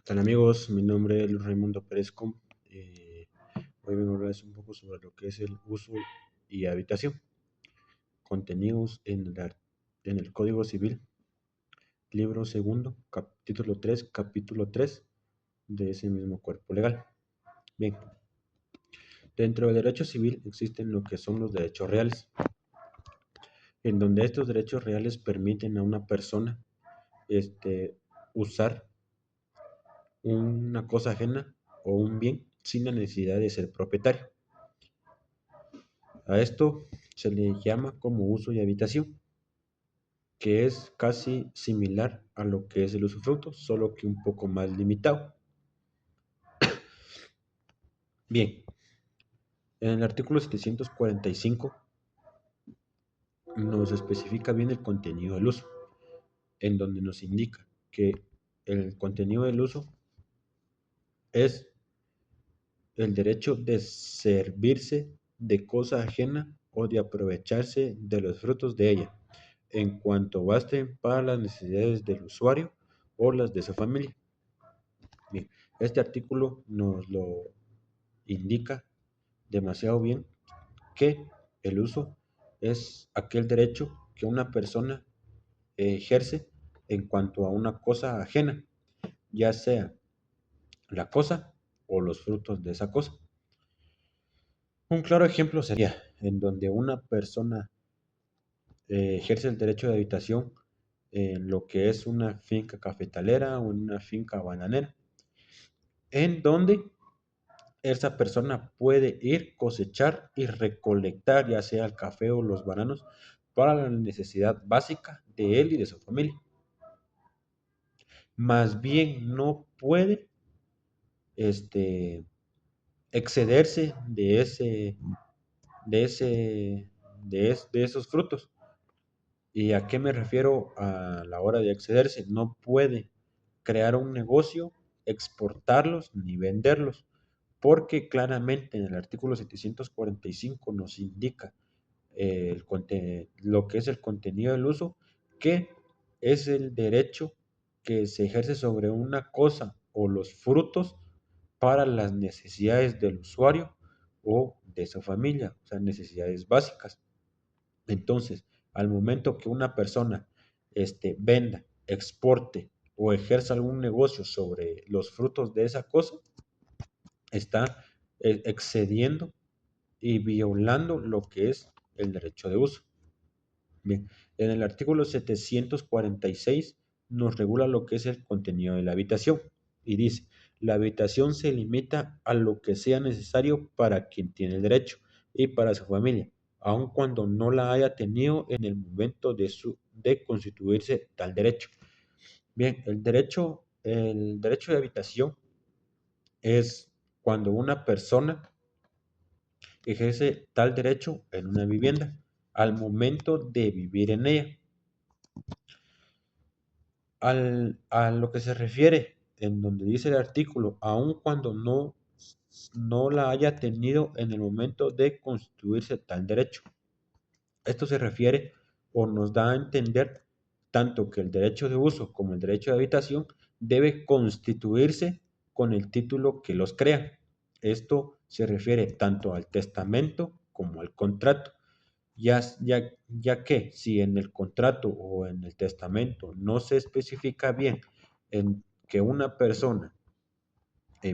¿Qué tal amigos? Mi nombre es Luis Raimundo Pérez. Hoy vengo a hablarles un poco sobre lo que es el uso y habitación, contenidos en el Código Civil, libro segundo, título 3, capítulo 3 de ese mismo cuerpo legal. Bien, dentro del derecho civil existen lo que son los derechos reales, en donde estos derechos reales permiten a una persona usar una cosa ajena o un bien sin la necesidad de ser propietario. A esto se le llama como uso y habitación, que es casi similar a lo que es el usufructo, solo que un poco más limitado. Bien, en el artículo 745 nos especifica bien el contenido del uso, en donde nos indica que el contenido del uso es el derecho de servirse de cosa ajena o de aprovecharse de los frutos de ella, en cuanto basten para las necesidades del usuario o las de su familia. Bien, este artículo nos lo indica demasiado bien que el uso es aquel derecho que una persona ejerce en cuanto a una cosa ajena, ya sea la cosa o los frutos de esa cosa. Un claro ejemplo sería en donde una persona ejerce el derecho de habitación en lo que es una finca cafetalera o una finca bananera, en donde esa persona puede ir, cosechar y recolectar ya sea el café o los bananos para la necesidad básica de él y de su familia. Más bien no puede este, excederse de, ese, de esos frutos. ¿Y a qué me refiero a la hora de excederse? No puede crear un negocio, exportarlos ni venderlos, porque claramente en el artículo 745 nos indica lo que es el contenido del uso, que es el derecho que se ejerce sobre una cosa o los frutos para las necesidades del usuario o de su familia, o sea, necesidades básicas. Entonces, al momento que una persona venda, exporte o ejerza algún negocio sobre los frutos de esa cosa, está excediendo y violando lo que es el derecho de uso. Bien, en el artículo 746 nos regula lo que es el contenido de la habitación y dice, la habitación se limita a lo que sea necesario para quien tiene el derecho y para su familia, aun cuando no la haya tenido en el momento de constituirse tal derecho. Bien, el derecho de habitación es cuando una persona ejerce tal derecho en una vivienda al momento de vivir en ella. A lo que se refiere en donde dice el artículo, aun cuando no la haya tenido en el momento de constituirse tal derecho. Esto se refiere o nos da a entender tanto que el derecho de uso como el derecho de habitación debe constituirse con el título que los crea. Esto se refiere tanto al testamento como al contrato. Ya que si en el contrato o en el testamento no se especifica bien en que una persona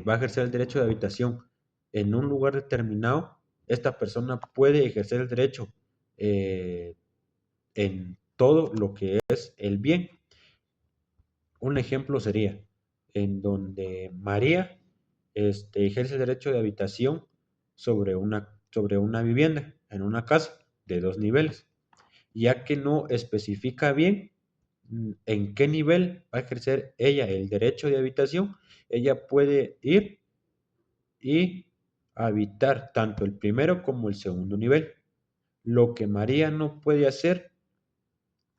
va a ejercer el derecho de habitación en un lugar determinado, esta persona puede ejercer el derecho eh, en todo lo que es el bien. Un ejemplo sería en donde María ejerce el derecho de habitación sobre una vivienda, en una casa de 2 niveles, ya que no especifica bien en qué nivel va a ejercer ella el derecho de habitación. Ella puede ir y habitar tanto el primero como el segundo nivel. Lo que María no puede hacer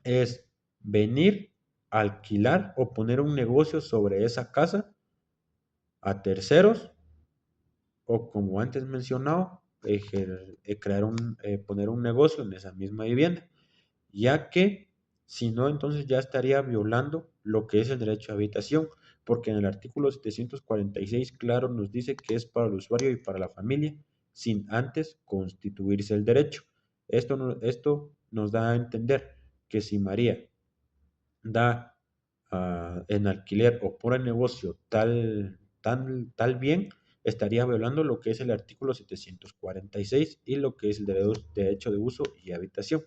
es venir, alquilar o poner un negocio sobre esa casa a terceros o como antes mencionado, poner un negocio en esa misma vivienda, ya que si no, entonces ya estaría violando lo que es el derecho de habitación, porque en el artículo 746 claro nos dice que es para el usuario y para la familia, sin antes constituirse el derecho. Esto nos da a entender que si María da en alquiler o por el negocio tal bien, estaría violando lo que es el artículo 746 y lo que es el derecho de uso y habitación.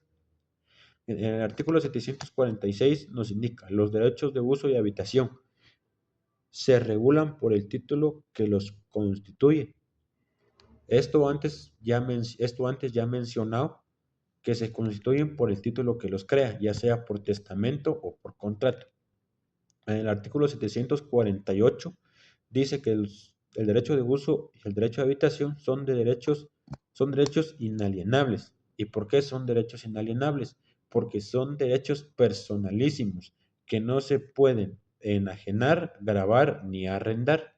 En el artículo 746 nos indica los derechos de uso y habitación se regulan por el título que los constituye. Esto antes ya mencionado que se constituyen por el título que los crea, ya sea por testamento o por contrato. En el artículo 748 dice que el derecho de uso y el derecho de habitación son derechos inalienables. ¿Y por qué son derechos inalienables? Porque son derechos personalísimos que no se pueden enajenar, grabar ni arrendar.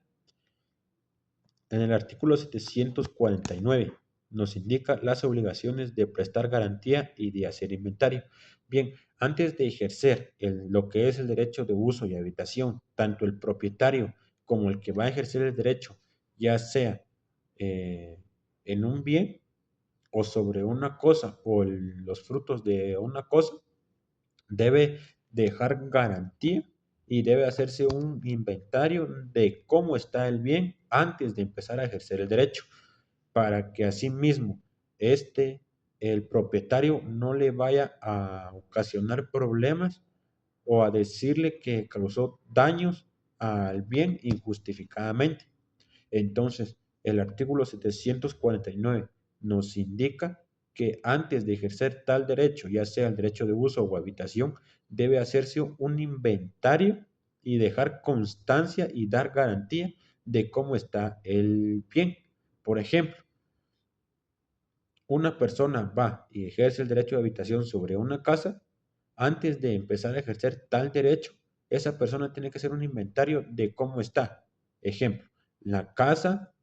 En el artículo 749 nos indica las obligaciones de prestar garantía y de hacer inventario. Bien, antes de ejercer lo que es el derecho de uso y habitación, tanto el propietario como el que va a ejercer el derecho, ya sea eh, en un bien o sobre una cosa o los frutos de una cosa, debe dejar garantía y debe hacerse un inventario de cómo está el bien antes de empezar a ejercer el derecho, para que asimismo este, el propietario no le vaya a ocasionar problemas o a decirle que causó daños al bien injustificadamente. Entonces, el artículo 749 nos indica que antes de ejercer tal derecho, ya sea el derecho de uso o habitación, debe hacerse un inventario y dejar constancia y dar garantía de cómo está el bien. Por ejemplo, una persona va y ejerce el derecho de habitación sobre una casa, antes de empezar a ejercer tal derecho, esa persona tiene que hacer un inventario de cómo está. Ejemplo, la casa,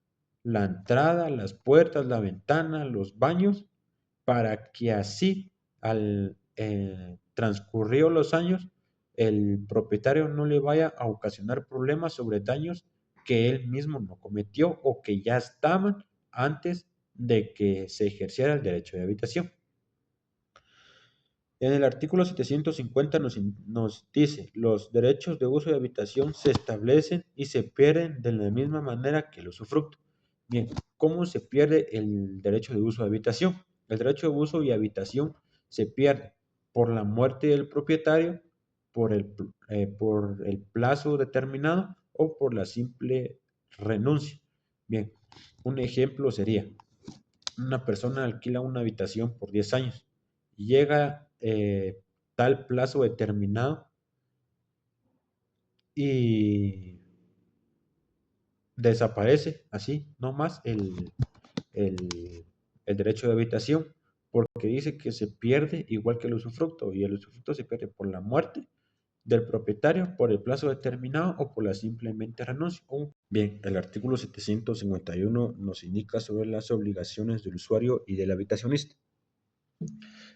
la entrada, las puertas, la ventana, los baños, para que así al transcurrido los años, el propietario no le vaya a ocasionar problemas sobre daños que él mismo no cometió o que ya estaban antes de que se ejerciera el derecho de habitación. En el artículo 750 nos dice, los derechos de uso y habitación se establecen y se pierden de la misma manera que el usufructo. Bien, ¿cómo se pierde el derecho de uso de habitación? El derecho de uso y habitación se pierde por la muerte del propietario, por el plazo determinado o por la simple renuncia. Bien, un ejemplo sería, una persona alquila una habitación por 10 años y llega tal plazo determinado y desaparece así, no más el, el derecho de habitación, porque dice que se pierde igual que el usufructo, y el usufructo se pierde por la muerte del propietario, por el plazo determinado o por la simplemente renuncia. Bien, el artículo 751 nos indica sobre las obligaciones del usuario y del habitacionista.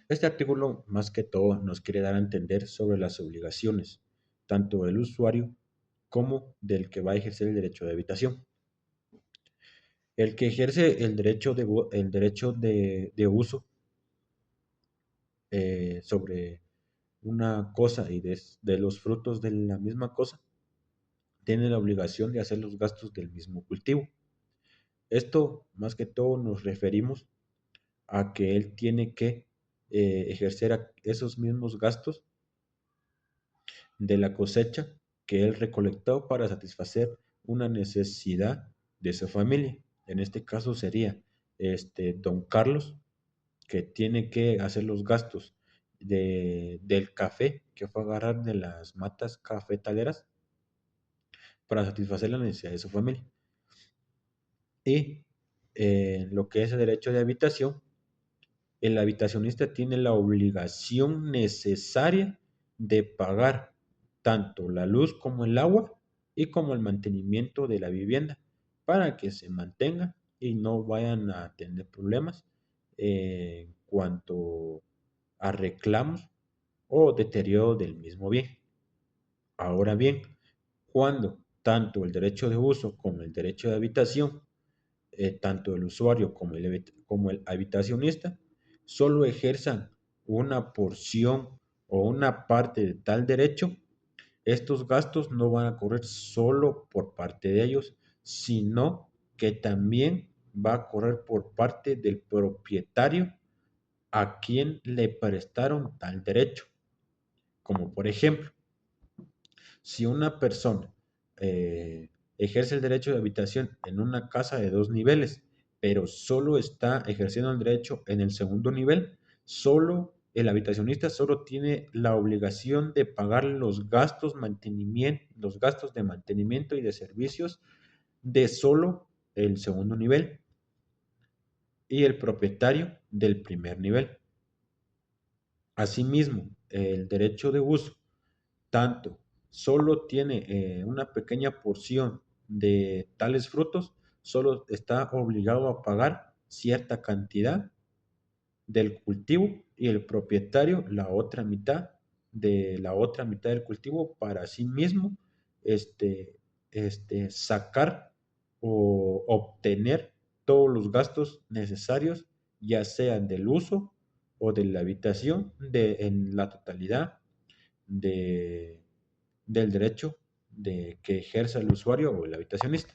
Este artículo, más que todo, nos quiere dar a entender sobre las obligaciones, tanto del usuario como del que va a ejercer el derecho de habitación. El que ejerce el derecho de uso sobre una cosa y de los frutos de la misma cosa, tiene la obligación de hacer los gastos del mismo cultivo. Esto, más que todo, nos referimos a que él tiene que ejercer esos mismos gastos de la cosecha que él recolectó para satisfacer una necesidad de su familia. En este caso sería don Carlos, que tiene que hacer los gastos del café que fue a agarrar de las matas cafetaleras para satisfacer la necesidad de su familia. Y lo que es el derecho de habitación, el habitacionista tiene la obligación necesaria de pagar tanto la luz como el agua y como el mantenimiento de la vivienda para que se mantenga y no vayan a tener problemas en cuanto a reclamos o deterioro del mismo bien. Ahora bien, ¿cuándo? tanto el derecho de uso como el derecho de habitación, tanto el usuario como el habitacionista, solo ejerzan una porción o una parte de tal derecho, estos gastos no van a correr solo por parte de ellos, sino que también va a correr por parte del propietario a quien le prestaron tal derecho. Como por ejemplo, si una persona eh, ejerce el derecho de habitación en una casa de 2 niveles, pero solo está ejerciendo el derecho en el segundo nivel, solo el habitacionista solo tiene la obligación de pagar los gastos de mantenimiento y de servicios de solo el segundo nivel y el propietario del primer nivel. Asimismo, el derecho de uso tanto solo tiene una pequeña porción de tales frutos, solo está obligado a pagar cierta cantidad del cultivo y el propietario la otra mitad de la otra mitad del cultivo para sí mismo este, sacar o obtener todos los gastos necesarios, ya sean del uso o de la habitación, en la totalidad de, del derecho de que ejerza el usuario o el habitacionista.